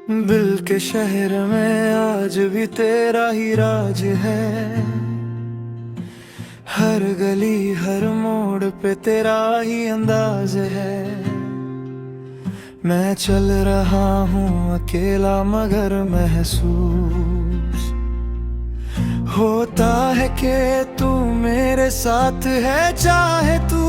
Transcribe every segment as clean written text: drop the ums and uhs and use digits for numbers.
दिल के शहर में आज भी तेरा ही राज है। हर गली हर मोड़ पे तेरा ही अंदाज है। मैं चल रहा हूँ अकेला मगर महसूस होता है कि तू मेरे साथ है। चाहे तू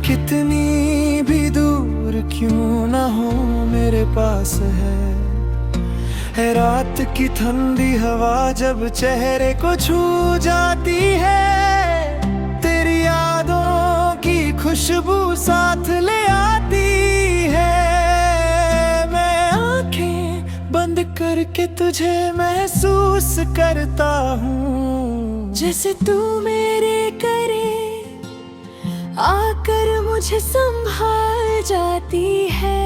कितनी भी दूर क्यों ना हो मेरे पास है। रात की ठंडी हवा जब चेहरे को छू जाती है, तेरी यादों की खुशबू साथ ले आती है। मैं आंखें बंद करके तुझे महसूस करता हूँ, जैसे तू मेरे करे आकर मुझे संभाल जाती है।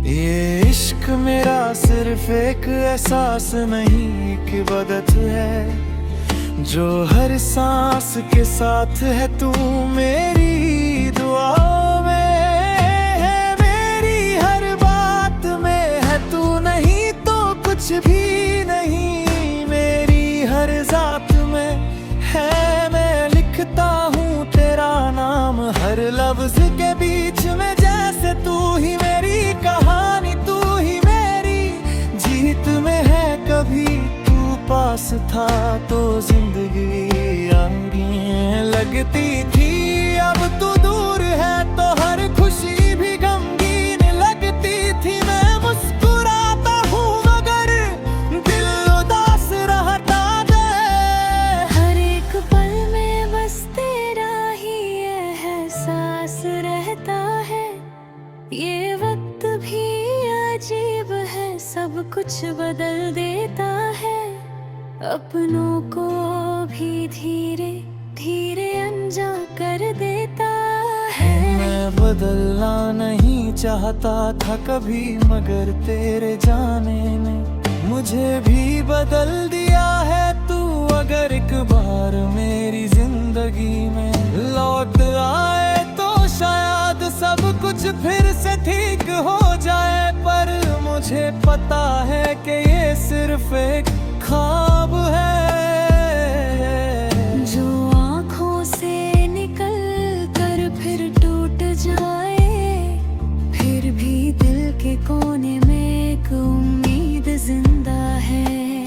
ये इश्क मेरा सिर्फ एक एहसास नहीं, एक इबादत है जो हर सांस के साथ है। तू मेरी दुआओं में है, मेरी हर बात में है। तू नहीं तो कुछ भी नहीं, मेरी हर जात में है। मैं लिखता हूँ तेरा नाम हर लफ्ज के बीच में, जैसे तू ही मेरी कहानी, तू ही मेरी जीत में है। कभी तू पास था तो जिंदगी रंगीन लगती थी, अब तू दूर है तो हर खुशी भी गमगीन लगती थी। मैं मुस्कुराता हूँ मगर दिल उदास रहता है। हर एक पल में बस तेरा ही एहसास रहता है। ये वक्त भी अजीब है, सब कुछ बदल देता है। अपनों को भी धीरे धीरे अनजान कर देता है। मैं बदलना नहीं चाहता था कभी, मगर तेरे जाने ने मुझे भी बदल दिया है। तू अगर एक बार मेरी जिंदगी में लौट आए तो शायद सब कुछ फिर से ठीक हो जाए। पर मुझे पता है कि ये सिर्फ एक ख्वाब है जो आँखों से निकल कर फिर टूट जाए। फिर भी दिल के कोने में एक उम्मीद जिंदा है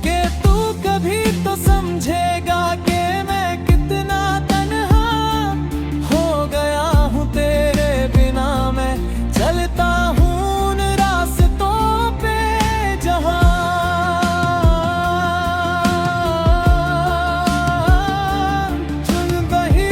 कि तू कभी तो समझेगा कि मैं कितना तन्हा हो गया हूँ तेरे बिना। मैं चलता हूँ उन रास्तों पे जहाँ चुन बही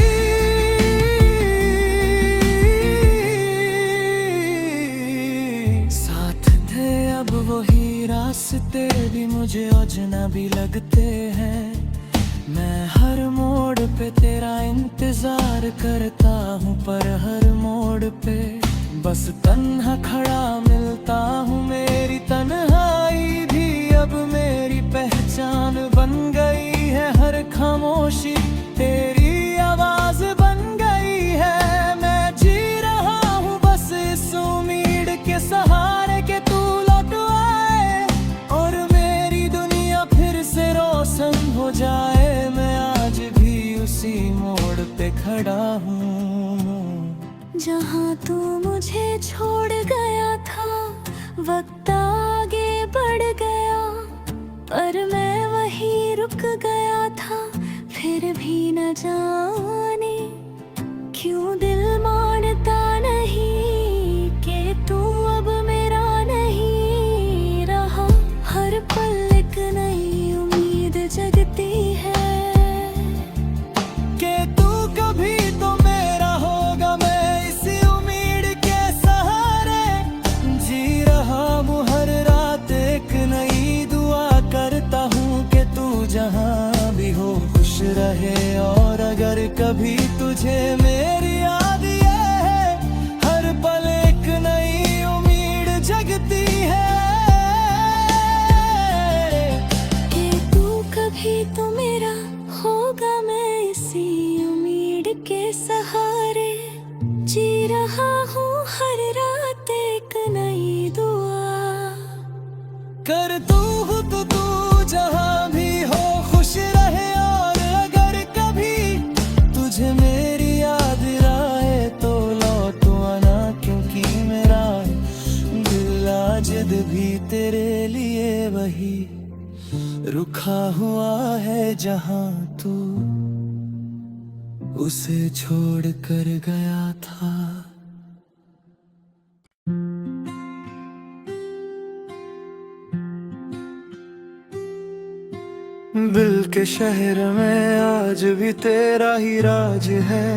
साथ थे। अब वही रास्ते भी मुझे अजनबी लगते हैं। मैं हर मोड़ पे तेरा इंतजार करता हूँ, पर हर मोड़ पे बस तन्हा खड़ा मिलता हूँ। मेरी तन्हाई भी अब मेरी पहचान बन गई है। हर खामोशी तेरी आवाज बन गई है। मैं जी रहा हूँ बस इस उम्मीद के सहारे के तू लौट आए और मेरी दुनिया फिर से रोशन हो जाए। मैं आज भी उसी मोड़ पे खड़ा हूँ जहाँ तू मुझे छोड़ गया था। वक्त आगे बढ़ गया पर मैं वहीं रुक गया था। फिर भी न जाने क्यों दिल मानता नहीं कि तू अब मेरा नहीं रहा। हर पल एक नई उम्मीद जगती है कि तू कभी तो मेरा होगा। मैं इसी उम्मीद के सहारे जी रहा हूँ हर रात एक नई दुआ करता हूँ कि तू जहाँ भी हो खुश रहे। और अगर कभी तुझे मेरी याद ये है, हर पल एक नई उम्मीद जगती है कि तू कभी तो मेरा होगा। मैं इसी उम्मीद के सहारे जी रहा हूँ हर रात एक नई दुआ। कर तू जहाँ भी हो खुश रहे, और अगर कभी तुझे मेरी याद आए तो लौट आना, क्योंकि मेरा दिल आज भी तेरे लिए वही रुका हुआ है जहाँ तू उसे छोड़ कर गया था। दिल के शहर में आज भी तेरा ही राज है,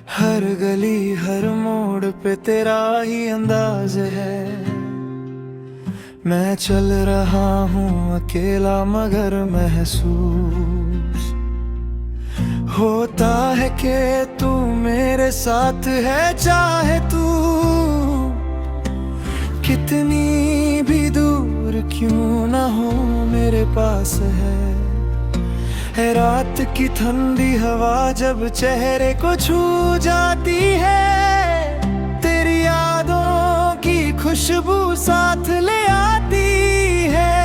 हर गली हर मोड़ पे तेरा ही अंदाज है। मैं चल रहा हूँ अकेला मगर महसूस होता है कि तू मेरे साथ है, चाहे तू कितनी भी दूर क्यों ना हो मेरे पास है। रात की ठंडी हवा जब चेहरे को छू जाती है, तेरी यादों की खुशबू साथ ले आती है।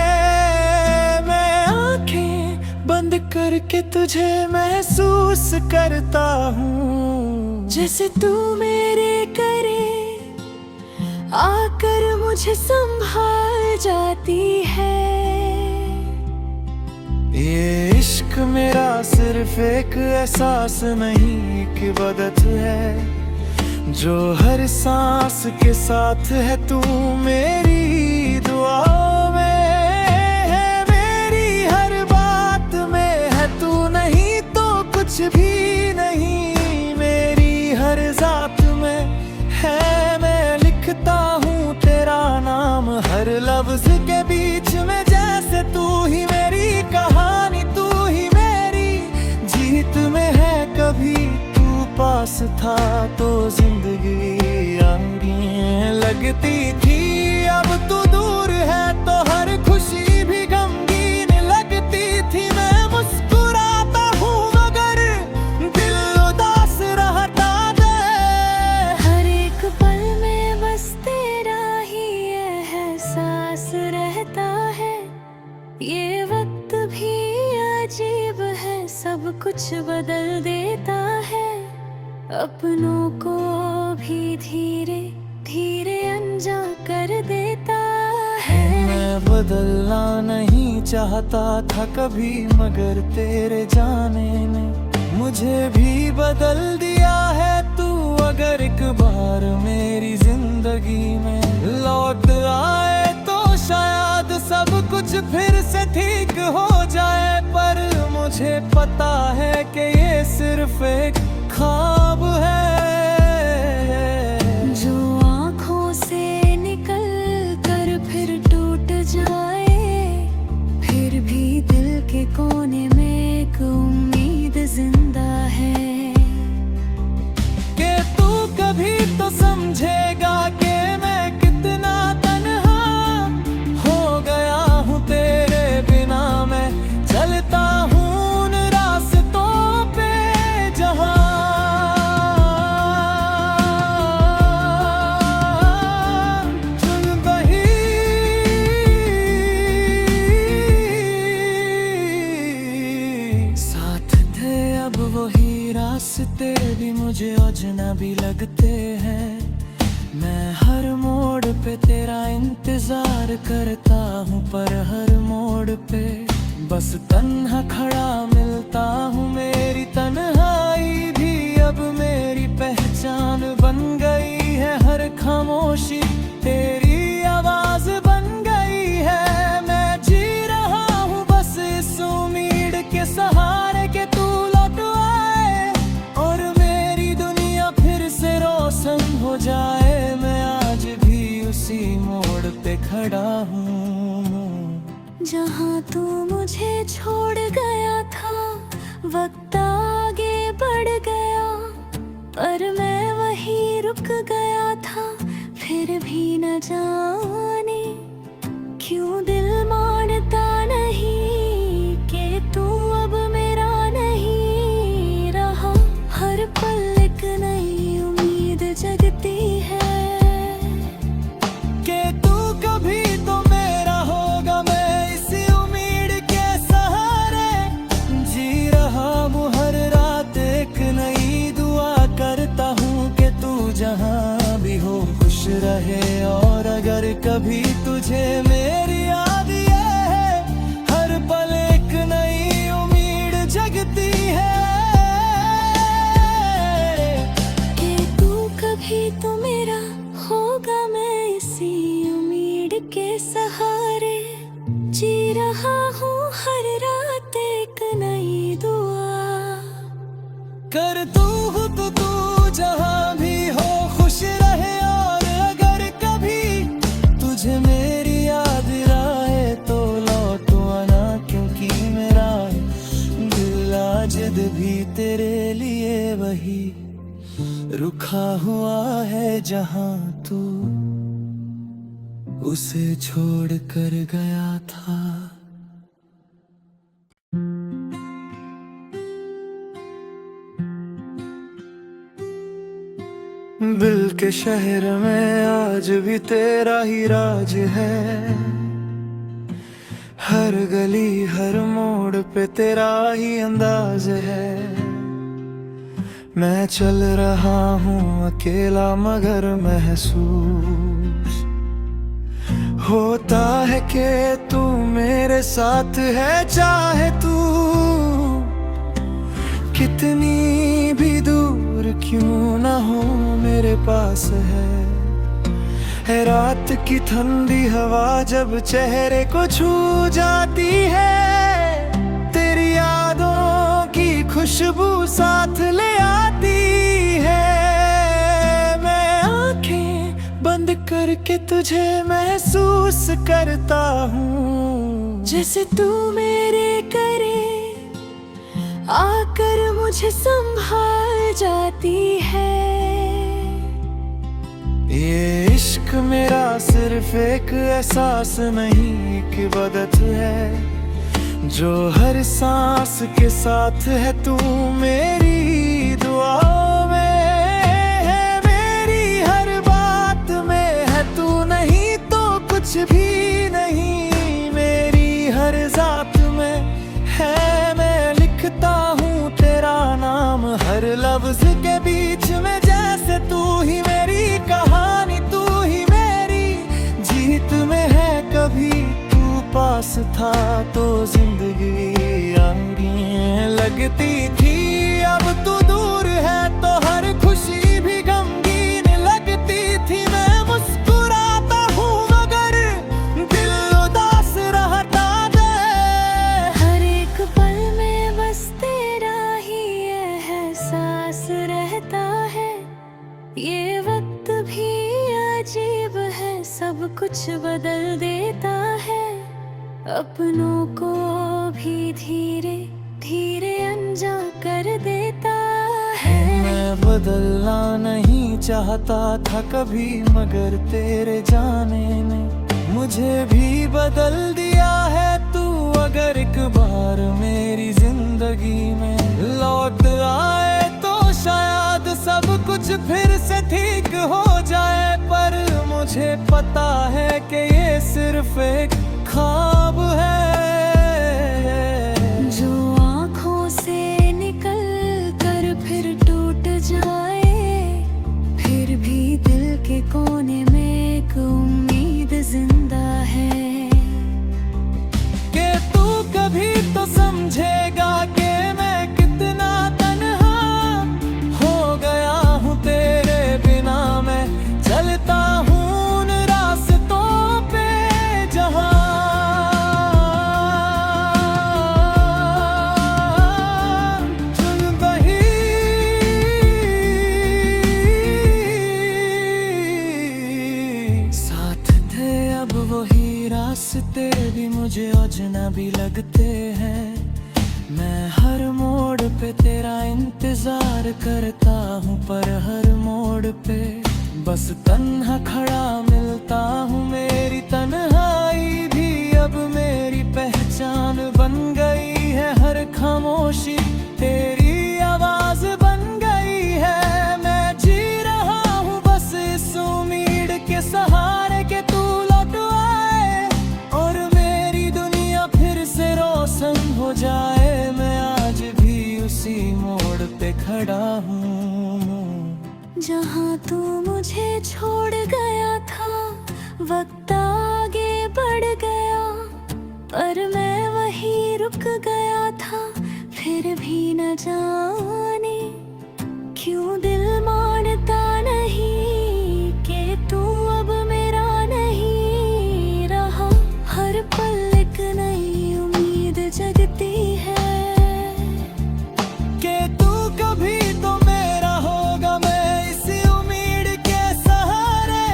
मैं आंखें बंद करके तुझे महसूस करता हूँ, जैसे तू मेरे करे आकर मुझे संभाल जाती है। ये इश्क मेरा सिर्फ एक एहसास नहीं, एक इबादत है जो हर सांस के साथ है। तू मेरी दुआओं में है, मेरी हर बात में है तू, नहीं तो कुछ भी नहीं मेरी हर जात में है। मैं लिखता हूँ तेरा नाम हर लफ्ज के बीच में, जैसे तू ही मेरी कहानी, तू ही मेरी जीत में है। कभी तू पास था तो जिंदगी रंगीन लगती थी, अब तू दूर है तो हर खुशी भी गमगीन लगती थी। मैं मुस्कुराता हूँ मगर दिल उदास रहता है, हर एक पल में बस तेरा ही एहसास रहता है। ये वक्त भी अजीब है, सब कुछ बदल देता है। अपनों को भी धीरे धीरे अनजान कर देता है। मैं बदलना नहीं चाहता था कभी, मगर तेरे जाने ने मुझे भी बदल दिया है। तू अगर एक बार मेरी जिंदगी में लौट आए तो शायद सब कुछ फिर से ठीक हो जाए, पर मुझे पता है कि ये सिर्फ एक ख्वाब है जो आँखों से निकल कर फिर टूट जाए। फिर भी दिल के कोने में एक उम्मीद जिंदा है कि तू कभी तो समझेगा कि मैं कितना तन्हा हो गया हूँ तेरे बिना। मैं चलता हूँ उन रास्तों पे जहाँ चुन वही साथ थे, अब वही रास्ते भी मुझे अजनबी लगते हैं। मैं हर मोड़ पे तेरा इंतजार करता हूँ, पर हर मोड़ पे बस तन्हा खड़ा मिलता हूँ। मेरी तन्हाई भी अब मेरी पहचान बन गई है, हर खामोशी तेरी आवाज बन गई है। मैं जी रहा हूँ बस इस उम्मीद के सहारे के तू लौट आए और मेरी दुनिया फिर से रोशन हो जाए। मैं आज भी उसी मोड़ पे खड़ा हूँ जहाँ तू मुझे छोड़ गया था। वक्त आगे बढ़ गया पर मैं वहीं रुक गया था। फिर भी न जाने क्यों दिल मानता नहीं कि तू अब मेरा नहीं रहा। हर पल एक नई कभी तुझे मेरी याद ये है, हर पल एक नई उम्मीद जगती है कि तू कभी तो मेरा होगा, मैं इसी उम्मीद के सहारे जी रहा हूँ हर रात एक नई दुआ। कर तू हो तो तू जहाँ भी हो खुश रहे, और अगर कभी तुझे मेरी याद आए तो लौट आना, क्योंकि मेरा दिल आज भी तेरे लिए वही रुका हुआ है जहाँ तू उसे छोड़ कर गया था। दिल के शहर में आज भी तेरा ही राज है, हर गली हर मोड़ पे तेरा ही अंदाज है। मैं चल रहा हूँ अकेला मगर महसूस होता है कि तू मेरे साथ है, चाहे तू कितनी भी दूर क्यों ना हो मेरे पास है। रात की ठंडी हवा जब चेहरे को छू जाती है, तेरी यादों की खुशबू साथ ले आती है। मैं आंखें बंद करके तुझे महसूस करता हूँ, जैसे तू मेरे करे आकर मुझे संभाल जाती है। ये इश्क मेरा सिर्फ एक एहसास नहीं, एक इबादत है जो हर सांस के साथ है। तू मेरी दुआओं में है, मेरी हर बात में है तू, नहीं तो कुछ भी नहीं मेरी हर जात में है। मैं लिखता हूँ तेरा नाम हर लफ्ज के बीच में, जैसे तू ही मेरी कहानी, तू ही मेरी जीत में है। कभी तू पास था तो जिंदगी रंगीन लगती थी, अब तू दूर है तो हर खुशी भी गमगीन लगती थी। मैं मुस्कुराता हूँ मगर दिल उदास रहता है, हर एक पल में बस तेरा ही एहसास रहता है। ये वक्त भी अजीब है, सब कुछ बदल देता है, अपनों को भी धीरे धीरे अनजान कर देता है। मैं बदलना नहीं चाहता था कभी, मगर तेरे जाने ने मुझे भी बदल दिया है। तू अगर एक बार मेरी जिंदगी में लौट आए तो शायद सब कुछ फिर से ठीक हो जाए, पर मुझे पता है कि ये सिर्फ एक ख्वाब है जो आँखों से निकल कर फिर टूट जाए। फिर भी दिल के कोने में एक उम्मीद जिंदा है कि तू कभी तो समझेगा कि मैं कितना तन्हा हो गया हूँ तेरे बिना। मैं चलता हूँ उन रास्तों पे जहाँ चुन बही साथ थे, अब वही रास्ते भी मुझे अजनबी लगते हैं। मैं हर मोड़ पे तेरा इंतजार करता हूँ, पर हर मोड़ पे बस तन्हा खड़ा मिलता हूँ। मेरी तन्हाई भी अब मेरी पहचान बन गई है, हर खामोशी तेरी आवाज बन गई है। मैं जी रहा हूँ बस इस उम्मीद के सहारे के तू लौट आए और मेरी दुनिया फिर से रोशन हो जाए। मैं आज भी उसी मोड़ पे खड़ा हूँ जहाँ तू मुझे छोड़ गया था। वक्त पर मैं वहीं रुक गया था। फिर भी न जाने क्यों दिल मानता नहीं कि तू अब मेरा नहीं रहा। हर पल एक नई उम्मीद जगती है कि तू कभी तो मेरा होगा। मैं इसी उम्मीद के सहारे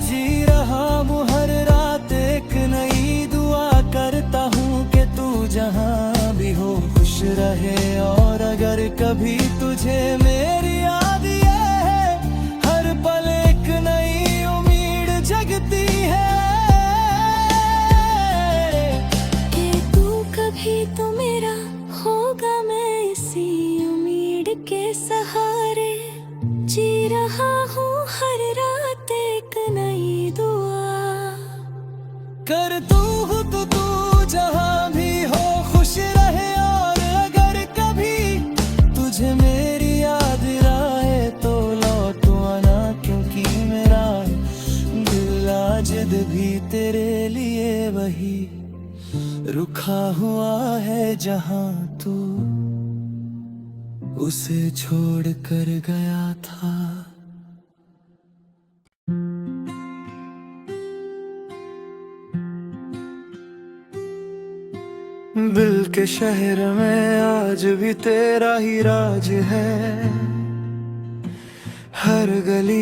जी रहा हूँ। हर रात एक नई दुआ करता हूँ कि तू जहाँ भी हो खुश रहे। और अगर कभी तुझे मेरी याद है, हर पल एक नई उम्मीद जगती है कि तू कभी तो मेरा होगा। मैं इसी उम्मीद के सहारे जी रहा हूँ। हर रात एक नई दुआ कर तू हो तो तू जहाँ भी हो खुश रहे। और अगर कभी तुझे मेरी याद आए तो लौट आना, क्योंकि मेरा दिल आज भी तेरे लिए वही रुका हुआ है जहाँ तू उसे छोड़ कर गया था। दिल के शहर में आज भी तेरा ही राज है। हर गली